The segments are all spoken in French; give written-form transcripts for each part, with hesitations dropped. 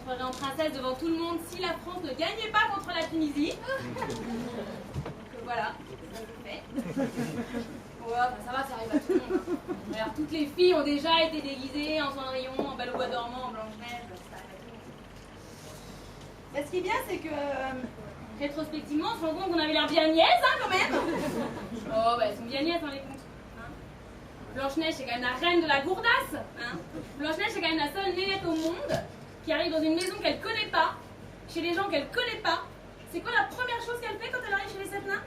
montrerai en princesse devant tout le monde si la France ne gagnait pas contre la Tunisie. Donc voilà, c'est ça que je fais. Ouais, bah ça va, ça arrive à tout le monde. Alors toutes les filles ont déjà été déguisées en Cendrillon, en Belle au bois dormant, en Blanche-Neige, ça arrive à tout le monde. Bah, ce qui est bien, c'est que rétrospectivement, on se rend compte qu'on avait l'air bien niaises, hein, quand même. Oh, bah elles sont bien niaises dans les contes. Blanche-Neige, c'est quand même la reine de la gourdasse. Hein. Blanche-Neige, c'est quand même la seule nénette au monde qui arrive dans une maison qu'elle connaît pas, chez les gens qu'elle connaît pas. C'est quoi la première chose qu'elle fait quand elle arrive chez les sept nains?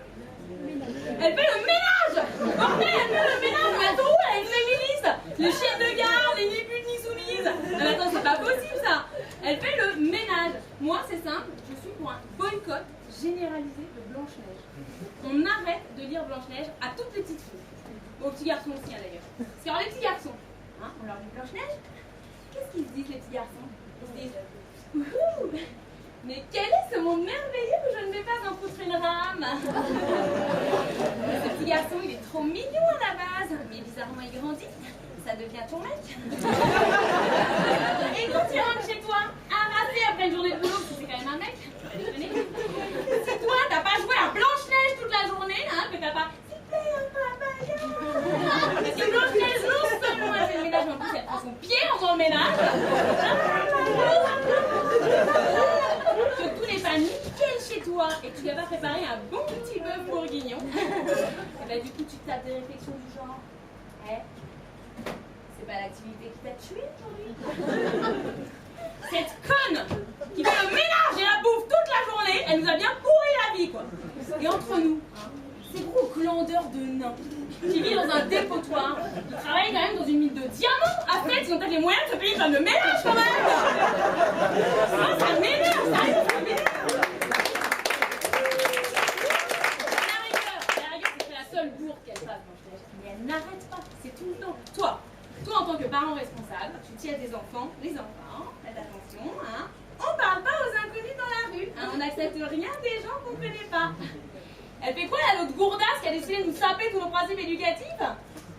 Elle fait le ménage. Bordel, elle fait le ménage. Mais attends, où elle est une féministe? Les chiennes de garde, les ni putes ni soumises. Non mais attends, c'est pas possible ça. Elle fait le ménage. Moi, c'est simple, je suis pour un boycott généralisé de Blanche-Neige. On arrête de lire Blanche-Neige à toutes les petites filles. Aux petits garçons aussi, hein, d'ailleurs. Parce que alors, les petits garçons, hein, on leur dit Blanche-Neige. Qu'est-ce qu'ils se disent, les petits garçons? Ils se disent ouhou, mais quel est ce monde merveilleux où je ne vais pas en foutre une rame? Ce petit garçon, il est trop mignon à la base, mais bizarrement, il grandit. Ça devient ton mec. Et quand tu rentres chez toi, harassé après une journée de boulot, parce que c'est quand même un mec, tu vas déconner. Si toi, t'as pas joué à Blanche-Neige toute la journée, hein, que t'as pas. C'est Blanche-Neige non seulement elle fait le ménage, mais en plus elle prend son pied en faisant le ménage. Que tout n'est pas nickel chez toi et que tu n'as pas préparé un bon petit bœuf bourguignon. Et bah du coup tu te tapes des réflexions du genre c'est pas l'activité qui t'a tué aujourd'hui. Cette conne qui fait le ménage et la bouffe toute la journée, elle nous a bien pourri la vie quoi. Et entre nous, ces gros glandeurs de nains qui vivent dans un dépotoir, ils travaillent quand même dans une mine de diamants. Après, ils ont peut-être les moyens de se payer une femme de ménage quand même. Oh, ça m'énerve, ça m'énerve. La rigueur, c'est la seule bourde qu'elle fasse, Blanche-Neige. Mais elle n'arrête pas, c'est tout le temps. Toi en tant que parent responsable, tu tiens tes enfants, faites attention, hein. On parle pas aux inconnus dans la rue, hein. On n'accepte rien des gens qu'on connaît pas. Elle fait quoi, la l'autre gourdasse qui a décidé de nous saper tous nos principes éducatifs?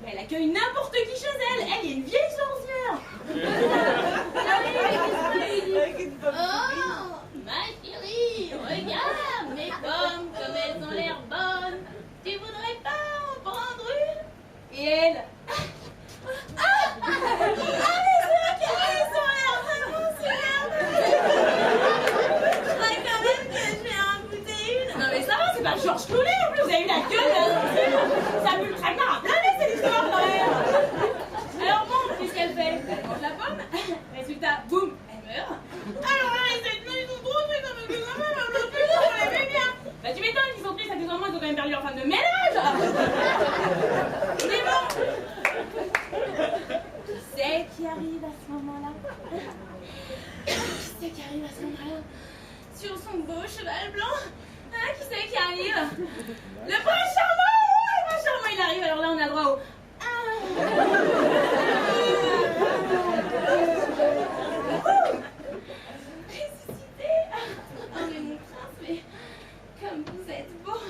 Elle accueille n'importe qui chez elle. Elle est une vieille sorcière. Oh, ma chérie, regarde mes pommes comme elles ont l'air bonnes. Tu voudrais pas en prendre une? Et elle? Mais c'est vrai qu'elles ont l'air vraiment superbes. Je crois quand même que je vais en goûter une. Non mais ça va, c'est pas Georges Clooney en plus, vous avez eu la gueule ça pue le traquenard à plein nez cette histoire quand même. Alors bon, qu'est-ce qu'elle fait? Elle mange la pomme, résultat, boum, elle meurt. Alors là, les êtres ils sont trop tristes parce que ça va, on les met bien. Bah tu m'étonnes qu'ils sont tristes, accessoirement ils ont quand même perdu leur femme de ménage. Mais bon, qui c'est qui arrive à ce moment-là? Qui c'est qui arrive à ce moment-là? Sur son beau cheval blanc? Hein, qui c'est qui arrive? Le prince charmant! Oh, le prince charmant, il arrive, alors là on a le droit au... Ressuscité! Oh mais mon prince, mais comme vous êtes beau,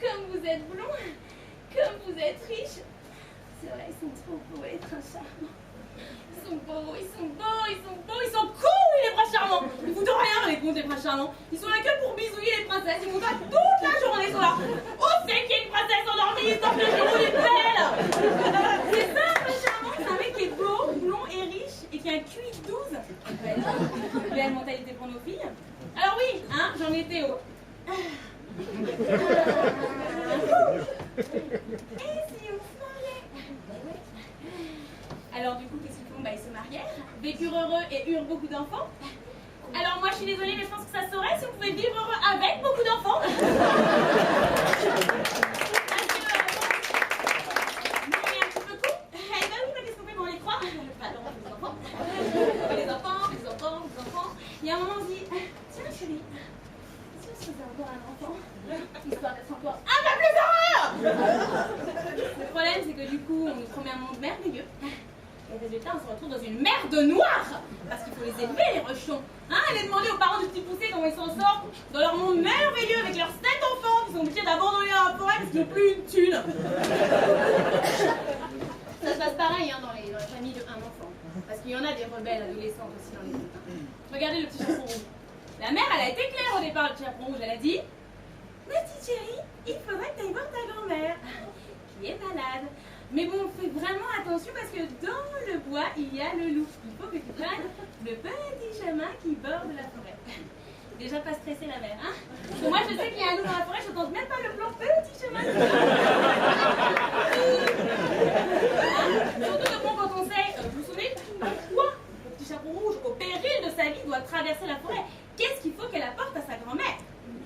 comme vous êtes blond, comme vous êtes riche. C'est vrai, ils sont trop beaux les princes charmants. Ils sont beaux, ils sont beaux, ils sont beaux, ils sont cool les princes charmants. Ils foutent rien dans les contes des princes charmants. Ils sont là que pour bisouiller les princesses. Ils vont pas toute la journée, ils sont là. Oh, c'est qu'il y a une princesse endormie, ils sortent le jour du belle. C'est ça un prince charmant, c'est un mec qui est beau, blond et riche et qui a un QI de 12. Belle mentalité pour nos filles. Alors oui, hein, j'en étais au... Et si on se mariait? Alors du coup, qu'est-ce qu'ils font? Bah ils se marièrent, vécurent heureux et eurent beaucoup d'enfants. Alors moi je suis désolée, mais je pense que ça se saurait si vous pouvez vivre heureux avec beaucoup d'enfants. Parce que... Nous on est un petit peu con. Eh ben oui, mais qu'est-ce qu'on fait quand on les croit? Pardon, les enfants. Les enfants. Il y a un moment on se dit, tiens chérie, si on se faisait encore un enfant, histoire d'être encore un peu plus heureux. Le problème c'est que du coup on nous promet un monde merveilleux. Et résultat, on se retrouve dans une merde noire. Parce qu'il faut les élever, les rechons. Hein, allez demander aux parents du petit poussé comment ils s'en sortent dans leur monde merveilleux avec leurs 7 enfants qui sont obligés d'abandonner la forêt parce qu'ils n'ont plus une thune. Ça se passe pareil hein, dans les familles de un enfant. Parce qu'il y en a des rebelles adolescents aussi dans les groupes. regardez le petit chaperon rouge. La mère, elle a été claire au départ, le petit chaperon rouge. Elle a dit, ma petite chérie, il faudrait que tu ailles voir ta grand-mère, qui est malade. Mais bon, fais vraiment attention parce que dans le bois, il y a le loup. Il faut que tu prennes le petit chemin qui borde la forêt. Déjà pas stressé la mère, hein? Parce que moi je sais qu'il y a un loup dans la forêt, je tente même pas le plan petit chemin. Surtout que bon, quand on sait, vous vous souvenez, pourquoi le petit chaperon rouge, au péril de sa vie, doit traverser la forêt? Qu'est-ce qu'il faut qu'elle apporte à sa grand-mère?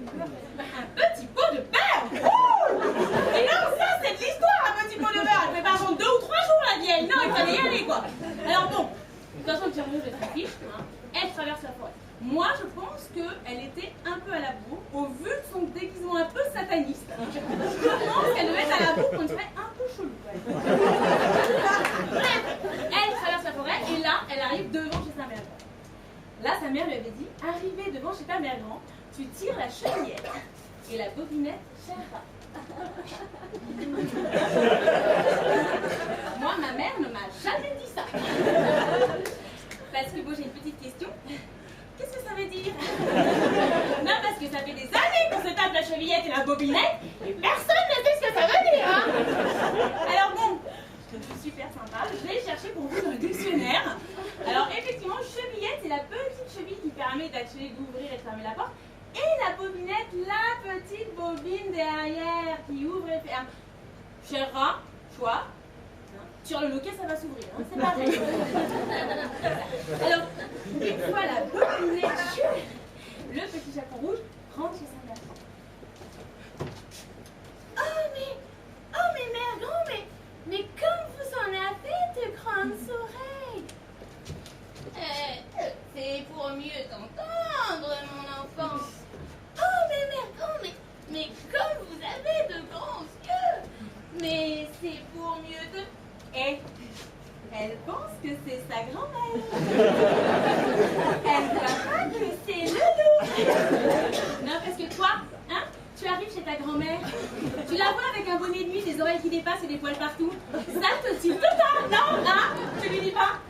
Un petit pot de beurre! Et non, ça c'est de l'histoire, un petit pot de beurre! Elle pouvait pas attendre 2 ou 3 jours la vieille, non, il fallait y aller quoi! Alors bon, de toute façon, le petit chaperon rouge est très fiche, hein, elle traverse la forêt. Moi, je pense qu'elle était un peu à la bourre, au vu de son déguisement un peu sataniste. Je pense qu'elle devait être à la bourre, on dirait un peu chelou. Bref, elle traverse la forêt et là, elle arrive devant chez sa mère. Là, sa mère lui avait dit, arrivé devant chez ta mère grand, tu tires la chevillette et la bobinette cherchera. Moi, ma mère ne m'a jamais dit ça. Parce que bon, j'ai une petite question. Qu'est-ce que ça veut dire? Non, parce que ça fait des années qu'on se tape la chevillette et la bobinette et personne ne sait ce que ça veut dire, hein. Alors bon, je suis super sympa, je vais chercher pour vous dans le dictionnaire. Alors effectivement, chevillette, c'est la petite cheville qui permet d'acheter, d'ouvrir et de fermer la porte. Et la bobinette, la petite bobine derrière qui ouvre et ferme. Cher rat, choix. Sur le loquet, ça va s'ouvrir, hein, c'est pareil. Alors, une fois la bobinette, le petit chaperon rouge rentre chez sa mère. Oh mais mère grand, mais comme vous en avez de grandes oreilles. C'est pour mieux t'entendre, mon enfant. Oh mais mère grand, mais comme vous avez de grands yeux. Mais c'est pour mieux te... Et elle pense que c'est sa grand-mère. Elle voit pas que c'est le loup. Non, parce que toi, hein, tu arrives chez ta grand-mère, tu la vois avec un bonnet de nuit, des oreilles qui dépassent et des poils partout. Ça te tilte pas, non? Hein? Tu lui dis pas?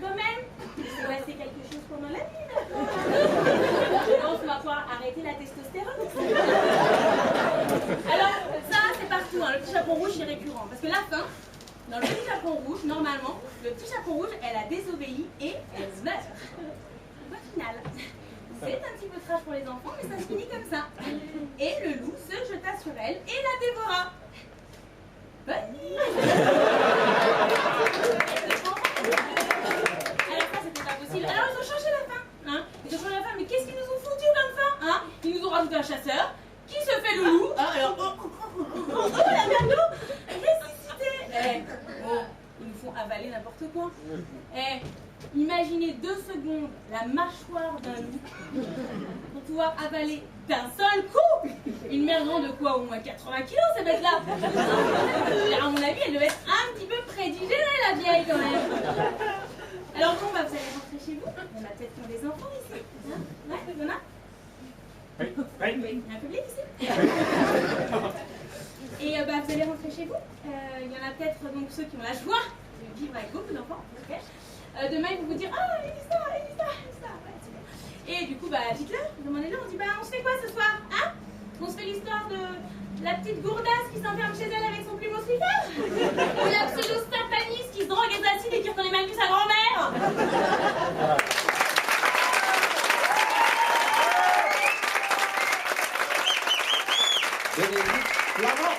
Quand même, c'est ouais, quelque chose pendant la nuit, d'accord? Non, tu vas pouvoir arrêter la testostérone. Alors, ça, c'est partout, hein. Le petit chaperon rouge, c'est récurrent. Parce que la fin, dans le petit chaperon rouge, normalement, le petit chaperon rouge, elle a désobéi et elle meurt. Au final, c'est un petit peu trash pour les enfants, mais ça se finit comme ça. Et le loup se jeta sur elle et la dévora. Bonne nuit. Alors ça, c'était pas possible. Alors, ils ont changé la fin. Hein, ils ont changé la fin, mais qu'est-ce qu'ils nous ont foutu comme fin, hein? Ils nous ont rajouté un chasseur qui se fait le loup. Hein, alors, oh, la merde d'eau, ressuscité. Oh, ils nous font avaler n'importe quoi. Imaginez 2 secondes la mâchoire d'un loup pour pouvoir avaler d'un seul coup une mère grande de quoi, au moins 80 kilos, cette bête-là. À mon avis, elle devait être un petit peu prédigérée, la vieille, quand même. Alors bon, bah, vous allez rentrer chez vous. On a peut-être qui ont des enfants ici. Hein? Ouais, il y en a? Oui. Il y a un public ici. Et bah, vous allez rentrer chez vous. Il y en a peut-être donc ceux qui ont la joie de vivre avec beaucoup d'enfants. Okay. Demain, ils vont vous dire ah, Elisa. Ouais, super. Et du coup, bah, dites-le, demandez-le. On dit bah, on se fait quoi ce soir? Hein? On se fait l'histoire de la petite gourdasse qui s'enferme chez elle avec son plumeau slipper? Ou la pseudo-sataniste qui se drogue et s'asside et qui reconnaît même plus sa grand-mère? Bénédicte Flamand.